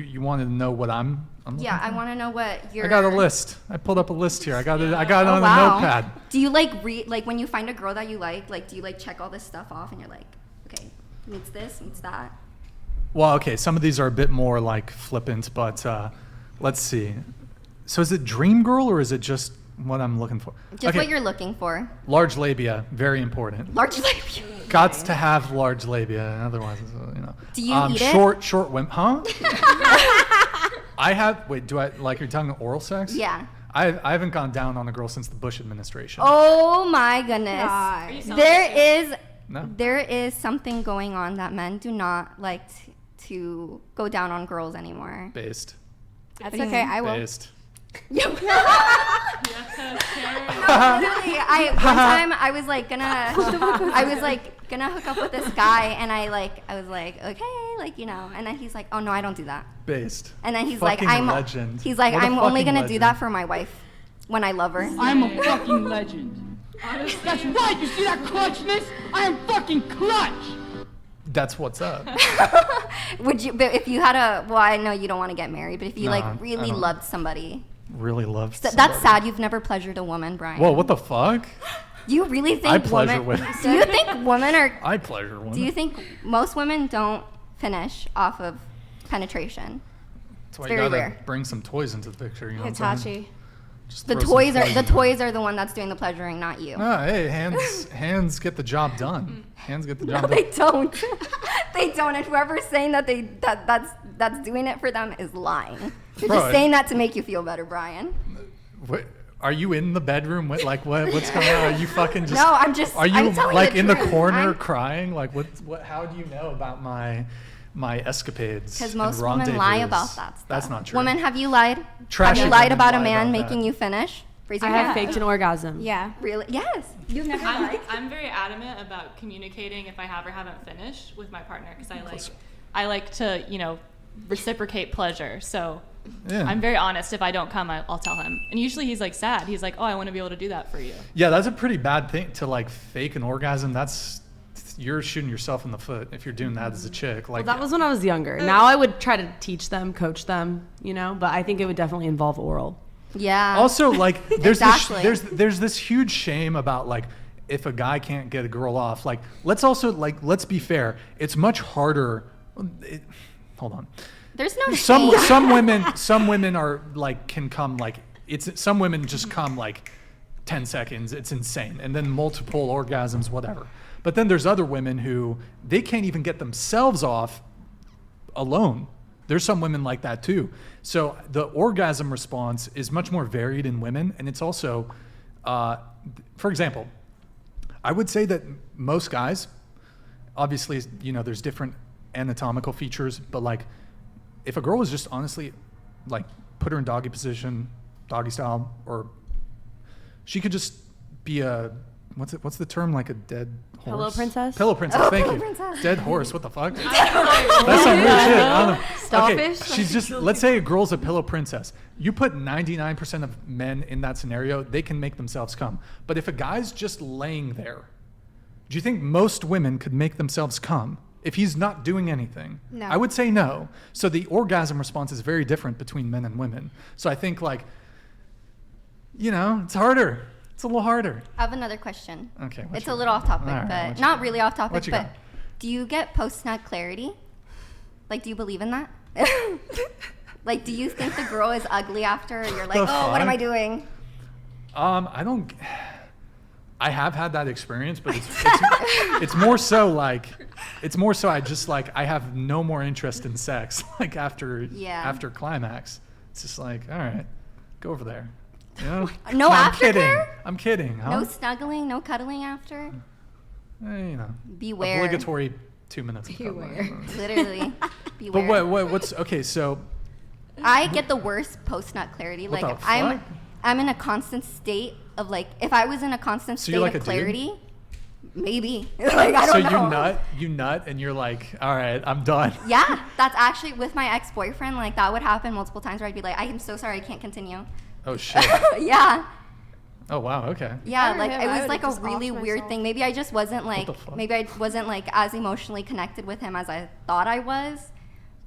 You wanted to know what I'm Yeah, I want to know what you're... I got a list. I pulled up a list here. I got it on a notepad. Do you like when you find a girl that you like do you like check all this stuff off and you're like, okay, meets this, meets that? Well, okay, some of these are a bit more like flippant, but let's see. So is it dream girl or is it just what I'm looking for? Just what you're looking for. Large labia, very important. Large labia. Got to have large labia, otherwise, Do you eat it? Short women, huh? I have. Wait, do I like? You're talking oral sex? Yeah. I haven't gone down on a girl since the Bush administration. Oh my goodness. There is something going on that men do not like to go down on girls anymore. Based. That's okay. I will. Based. No, really, one time I was like gonna hook up with this guy, and I was like, okay, like, and then he's like, oh no, I don't do that. Based. And then he's fucking like, I'm only gonna legend. do that for my wife when I love her. I'm a fucking legend. That's right. You see that clutchness? I am fucking clutch. That's what's up. Would you? But if you had I know you don't want to get married, but if you really loved somebody. Really loved somebody. That's sad. You've never pleasured a woman, Brian. Whoa, what the fuck? Do you really think I pleasure women? Do you think women are? I pleasure women. Do you think most women don't finish off of penetration? That's why it's you very gotta rare. bring some toys into the picture. You know what I'm saying? The toys are the one that's doing the pleasuring, not you. No, hey, hands get the job done. Hands get the job done. They don't. They don't. And whoever's saying that's doing it for them is lying. They're just saying that to make you feel better, Brian. What, are you in the bedroom? What's going on? Are you fucking just? No, I'm just. Are you I'm telling like the in truth. the corner crying? Like what? How do you know about my escapades? Because most women lie about that stuff. That's not true. Women, have you lied? Trashy have you lied women about a lie man about making that. you finish? Raise your I have hand. faked an orgasm. Yeah. Really? Yes. You've never lied? I'm very adamant about communicating if I have or haven't finished with my partner because I like to reciprocate pleasure. So Yeah. I'm very honest. If I don't come, I'll tell him. And usually he's like sad. He's like, oh, I want to be able to do that for you. Yeah, that's a pretty bad thing to like fake an orgasm. You're shooting yourself in the foot if you're doing that as a chick. Like Well, that was when I was younger. Now I would try to teach them, coach them, but I think it would definitely involve oral. Yeah. Also, like, there's Exactly. there's this huge shame about like if a guy can't get a girl off. Like, let's be fair. It's much harder. Hold on. There's no shame. Some women are like can come like some women just come like 10 seconds. It's insane, and then multiple orgasms, whatever. But then there's other women who they can't even get themselves off alone. There's some women like that too. So the orgasm response is much more varied in women. And it's also, for example, I would say that most guys, obviously, there's different anatomical features, but like if a girl was just honestly like put her in doggy position, doggy style, or she could just be what's the term, like a dead horse? Pillow princess? Pillow princess, Oh, thank pillow you. princess. Dead horse, what the fuck? That's some weird shit. I don't know. Starfish? Okay, she's just, let's say a girl's a pillow princess. You put 99% of men in that scenario, they can make themselves come. But if a guy's just laying there, do you think most women could make themselves come if he's not doing anything? No. I would say no. So the orgasm response is very different between men and women. So I think it's harder. It's a little harder. I have another question. Okay. It's a little off topic, All right, but not really off topic. What you But got? do you get post-nut clarity? Like, do you believe in that? Like, do you think the girl is ugly after? Or you're like, oh, what am I doing? I don't. I have had that experience, but it's more so like I just like I have no more interest in sex like after climax. It's just like, all right, go over there. No Come on, aftercare? I'm kidding. Huh? No snuggling, no cuddling after? Beware. Obligatory 2 minutes of cuddling. Literally. Beware. But what's okay? So I get the worst post-nut clarity. What Like the fuck? I'm in a constant state of like, if I was in a constant state like of a clarity, maybe. Like, I don't know. So you nut, and you're like, all right, I'm done. Yeah, that's actually with my ex-boyfriend. Like, that would happen multiple times where I'd be like, I am so sorry, I can't continue. Oh shit. Yeah. Oh wow. Okay. Yeah, I like don't it know, I was would like a just really off weird myself. thing. Maybe I just wasn't like the fuck? maybe I wasn't like as emotionally connected with him as I thought I was.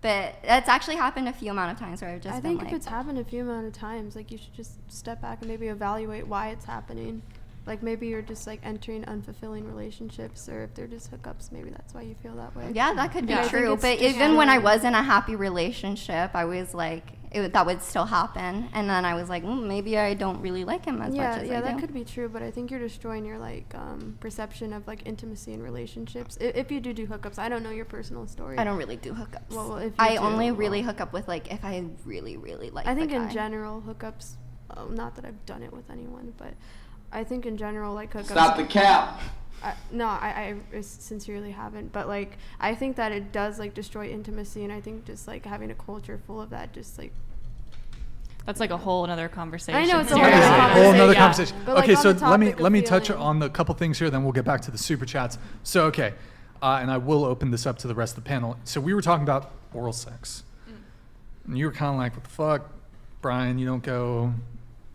But that's actually happened a few amount of times where I've just I been think if it's happened a few amount of times, like you should just step back and maybe evaluate why it's happening. Like maybe you're just like entering unfulfilling relationships, or if they're just hookups, maybe that's why you feel that way. yeah, that could be I think true. it's But just even when I more- was in a happy relationship, I was like, that would still happen. And then I was like, maybe I don't really like him as much as I that do. could be true, but I think you're destroying your like perception of like intimacy in relationships. If you do hookups, I don't know your personal story. I don't really do hookups. Well, if you I do, only really well- hook up with like if I really, really like I think the in guy. general hookups, not that I've done it with anyone, but I think in general like hookups. Stop the cap. I sincerely haven't, but like I think that it does like destroy intimacy, and I think just like having a culture full of that just like. That's like a whole another conversation. I know, it's a Yeah, whole it's other a whole another Yeah. conversation. But, like, Okay, on so the let me topic of let me touch feeling- on a couple things here, then we'll get back to the super chats. So okay, and I will open this up to the rest of the panel. So we were talking about oral sex, and you were kind of like, "What the fuck, Brian? You don't go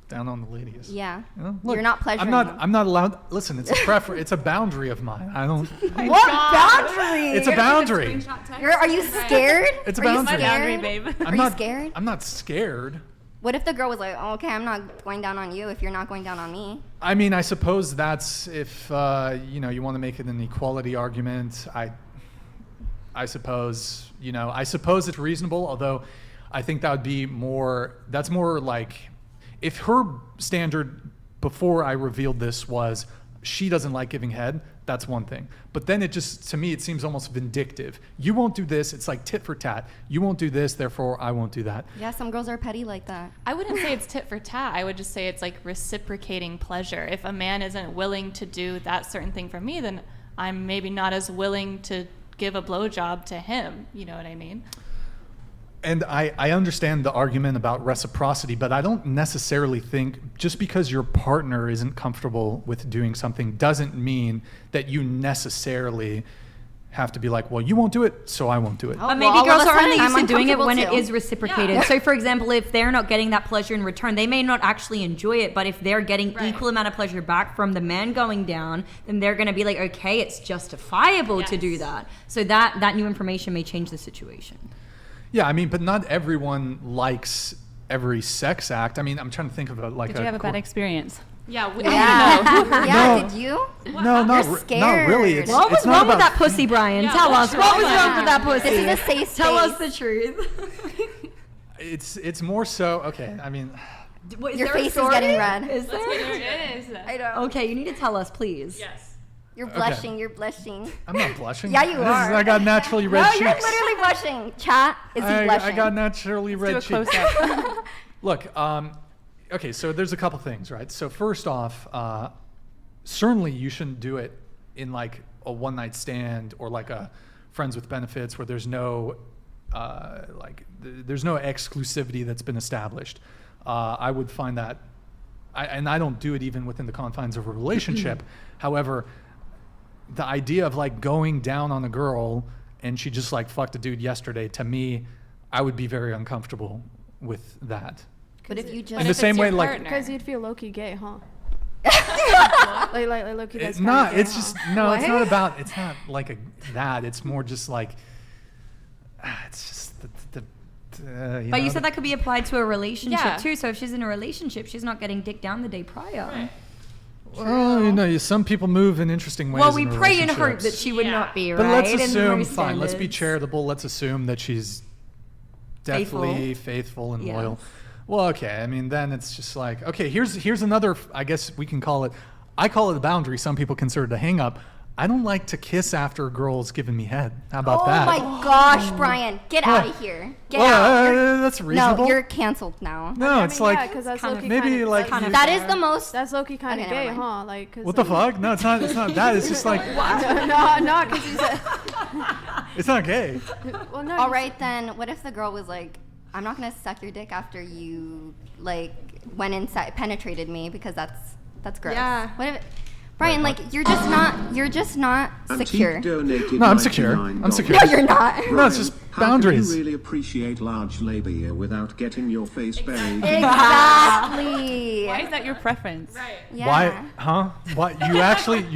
down on the ladies." Yeah. You know, You're not pleasuring I'm them. not allowed. Listen, it's a it's a boundary of mine. I don't. What boundary? It's a boundary. Are you scared? It's a Are you boundary. scared? babe. I'm Are you not scared? I'm not scared. What if the girl was like, okay, I'm not going down on you if you're not going down on me? I mean, I suppose that's if you want to make it an equality argument. I suppose it's reasonable. Although, I think that would be more. That's more like if her standard before I revealed this was she doesn't like giving head. That's one thing. But then to me, it seems almost vindictive. You won't do this. It's like tit for tat. You won't do this, therefore I won't do that. Yeah, some girls are petty like that. I wouldn't say it's tit for tat. I would just say it's like reciprocating pleasure. If a man isn't willing to do that certain thing for me, then I'm maybe not as willing to give a blowjob to him. You know what I mean? And I understand the argument about reciprocity, but I don't necessarily think just because your partner isn't comfortable with doing something doesn't mean that you necessarily have to be like, well, you won't do it, so I won't do it. Oh, But maybe well, all girls of a are only sudden, used I'm to doing it when it uncomfortable is too. reciprocated. So, for example, if they're not getting that pleasure in return, they may not actually enjoy it. But if they're getting Right. equal amount of pleasure back from the man going down, then they're going to be like, okay, it's justifiable to do Yes. that. So that new information may change the situation. Yeah, I mean, but not everyone likes every sex act. I mean, I'm trying to think of Did you have a bad experience? Yeah. Yeah. Yeah, No. did you? No, not You're not scared. really. It's What was it's not wrong with about that pussy, Brian? Yeah, Tell us. what's What was wrong? wrong with that pussy? This is a safe space. Tell us the truth. It's more so. Okay, I mean, What, Your there a face is story? getting red. Is there? It is. I know. Okay, you need to tell us, please. Yes. You're blushing. You're blushing. I'm not blushing. Yeah, you are. I got naturally red No, cheeks. you're literally blushing. Chat, is he blushing? I got naturally red Do a cheeks. close-up. Look, okay, so there's a couple things, right? So first off, certainly you shouldn't do it in like a one-night stand or like a friends with benefits where there's no there's no exclusivity that's been established. I would find that, and I don't do it even within the confines of a relationship. However, the idea of like going down on a girl and she just like fucked a dude yesterday, to me, I would be very uncomfortable with that. But if you just In the same way, like, Because you'd feel low-key gay, huh? like low-key that's it's kinda not. gay, It's huh? just no. It's not What? about. It's not like that. It's more just like. It's just the But you said that could be applied to a relationship Yeah. too. So if she's in a relationship, she's not getting dick down the day prior. Right. Well, some people move in interesting ways. Well, we in pray and hope relationships. that she would Yeah. not be, right? But let's in assume, most fine. Let's be standards. charitable. Let's assume that she's definitely faithful and Yes. loyal. Well, okay. I mean, then it's just like, okay, here's another. I guess we can call it. I call it a boundary. Some people consider it a hang up. I don't like to kiss after a girl's giving me head. How about oh that? my gosh, Brian, get What? out of here. Get Well, out. that's reasonable. No, you're canceled now. No, it's like yeah, 'cause that's kind of- low-key maybe kinda, like that's, you- That is the most. that's low-key kind of Okay, never gay, mind. huh? Like, 'cause, what the like, fuck? No, it's not. It's not that. It's just like no, because you said. it's not gay. Well, no. All you right then. What if the girl was like, "I'm not gonna suck your dick after you like went inside, penetrated me because that's gross." Yeah. What if, Brian? Like you're just not secure. No, I'm secure. I'm secure. No, you're not. No, it's just boundaries. How can you really appreciate large labia without getting your face buried? Exactly. Why is that your preference? Right. Yeah. Why? Huh? What? You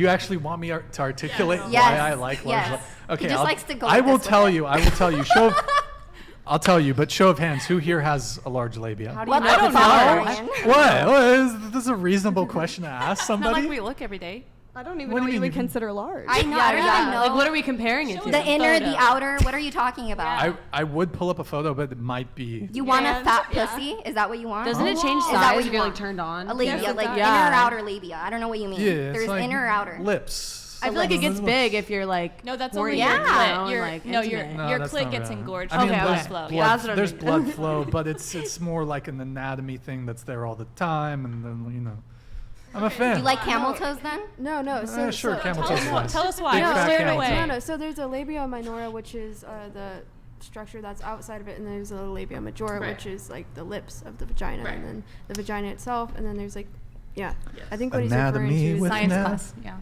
actually want me to articulate Yes. why I like large? Yes. Okay. He just likes to go I like will this with tell it. you. I will tell you. Show. I'll tell you, but show of hands, who here has a large labia? How do What you the know? fuck, Ryan? What is this a reasonable question to ask Not somebody? like we look every day. I don't even What know do you what you mean would you- consider large. I know. Yeah, I don't yeah. even know. Like, what are we comparing it to? The inner, the Photo. outer. What are you talking about? I would pull up a photo, but it might be. You want a Yeah. fat Yeah. pussy? Is that what you want? Doesn't it change Is that size what if you you're like want? turned on? A labia, Yes, it like does. inner or Yeah. outer labia. I don't know what you mean. Yeah, it's There's like inner or outer. lips. I feel like it gets Lips. big if you're like. No, that's horny, only your Yeah. clit. you know, Your, like, no, your intimate. No, your that's clit not gets really. engorged. I mean, Okay, there's okay. blood flow. Yeah, that's what I there's mean. blood flow, but it's more like an anatomy thing that's there all the time, and then I'm a fan. Do you like camel toes then? No, no. So, Sure, so, camel Tell toes us, is why, nice. tell us why. Big No, fat Clear it camel away. toe. no, no. So there's a labia minora, which is the structure that's outside of it, and there's a labia majora, Right. which is like the lips of the vagina, Right. and then the vagina itself, and then there's like, yeah. Yes. I think what Anatomy he's referring to with is Science Now- class. Yeah.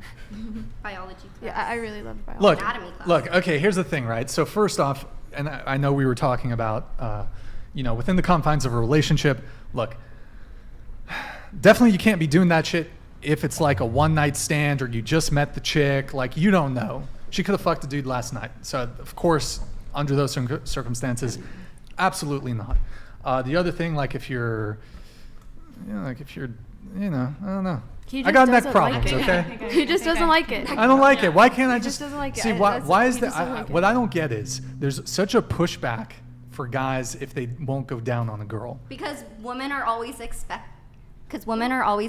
Biology class. yeah. I really love biology. Look, Anatomy class. look. Okay, here's the thing, right? So first off, and I know we were talking about, within the confines of a relationship. Look, definitely you can't be doing that shit if it's like a one night stand or you just met the chick. Like you don't know. She could have fucked a dude last night. So of course, under those circumstances, absolutely not. The other thing, like if you're, I don't know. He I just got neck doesn't problems, like it. okay? He just doesn't like it. I don't like it. Why can't I just just doesn't like it. see I- why? that's- Why is he that? just doesn't like it. What I don't get is there's such a pushback for guys if they won't go down on a girl. Because women are always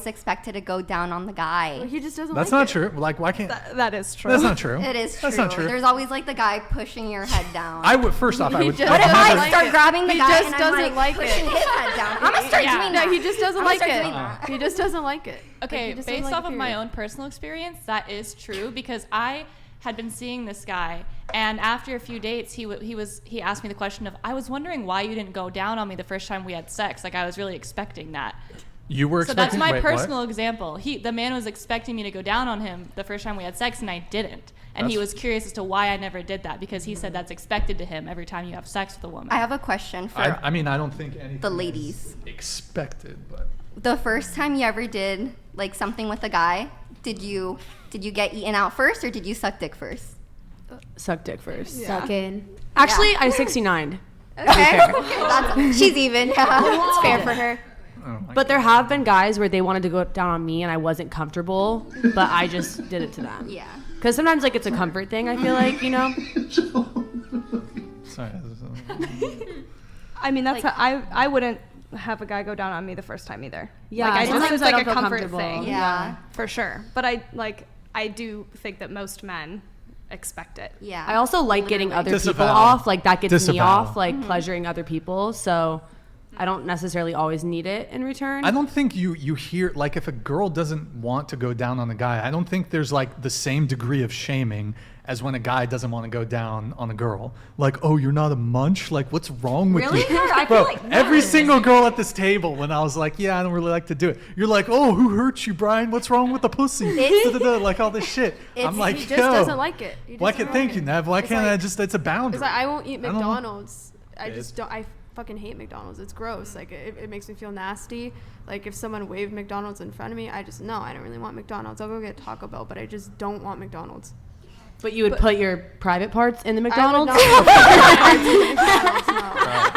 expected to go down on the guy. He just doesn't That's like not it. true. Like why can't? That is true. That's not true. It is true. That's not true. There's always like the guy pushing your head down. I would first off. I would. just what if doesn't I like start it. grabbing the He guy just and I'm doesn't like pushing it. his head down? I'm gonna start Yeah. doing No, that. he just doesn't I'm like gonna start it. doing that. He just doesn't like it. Okay, He just doesn't based like off it, of my period. own personal experience, that is true because I had been seeing this guy, and after a few dates, he asked me the question of, I was wondering why you didn't go down on me the first time we had sex. Like I was really expecting that. You were So that's expecting. my wait, what? personal example. The man was expecting me to go down on him the first time we had sex, and I didn't. And he That's- was curious as to why I never did that because he said that's expected to him every time you have sex with a woman. I have a question for I mean, I don't think anything. the is ladies. expected, but The first time you ever did like something with a guy, did you get eaten out first or did you suck dick first? Suck dick first. Sucking. Actually, I 69. Okay. She's even. Yeah. It's fair for her. oh my But there have been guys where they wanted to go down on me and I wasn't comfortable, but I just did it to them. Yeah. Because sometimes like it's a comfort thing. I feel like Sorry. I mean, that's Like- I wouldn't have a guy go down on me the first time either. Yeah, like, I just sometimes seems I like don't a feel comfort comfortable. thing. Yeah. for sure. But I do think that most men expect it. Yeah. I also like getting other people Disavow. off. Like that gets me Disavow. off. Like pleasuring other people. So I don't necessarily always need it in return. I don't think you hear like if a girl doesn't want to go down on a guy, I don't think there's like the same degree of shaming as when a guy doesn't want to go down on a girl. Like, oh, you're not a munch? Like, what's wrong with Really? you? I Bro, feel like every no. single girl at this table, when I was like, yeah, I don't really like to do it. You're like, oh, who hurt you, Brian? What's wrong with the pussy? Da-da-da, like all this shit. I'm like, He yo. just doesn't like it. He just Why doesn't can't, like thank you, it. Nev. Why It's can't like- I just, it's a boundary. It's like I won't eat I don't know. McDonald's. I It just is. don't. I fucking hate McDonald's. It's gross. Like it makes me feel nasty. Like if someone waved McDonald's in front of me, I don't really want McDonald's. I'll go get Taco Bell, but I just don't want McDonald's. But you would put your private parts in the I would McDonald's? not put my McDonald's, no.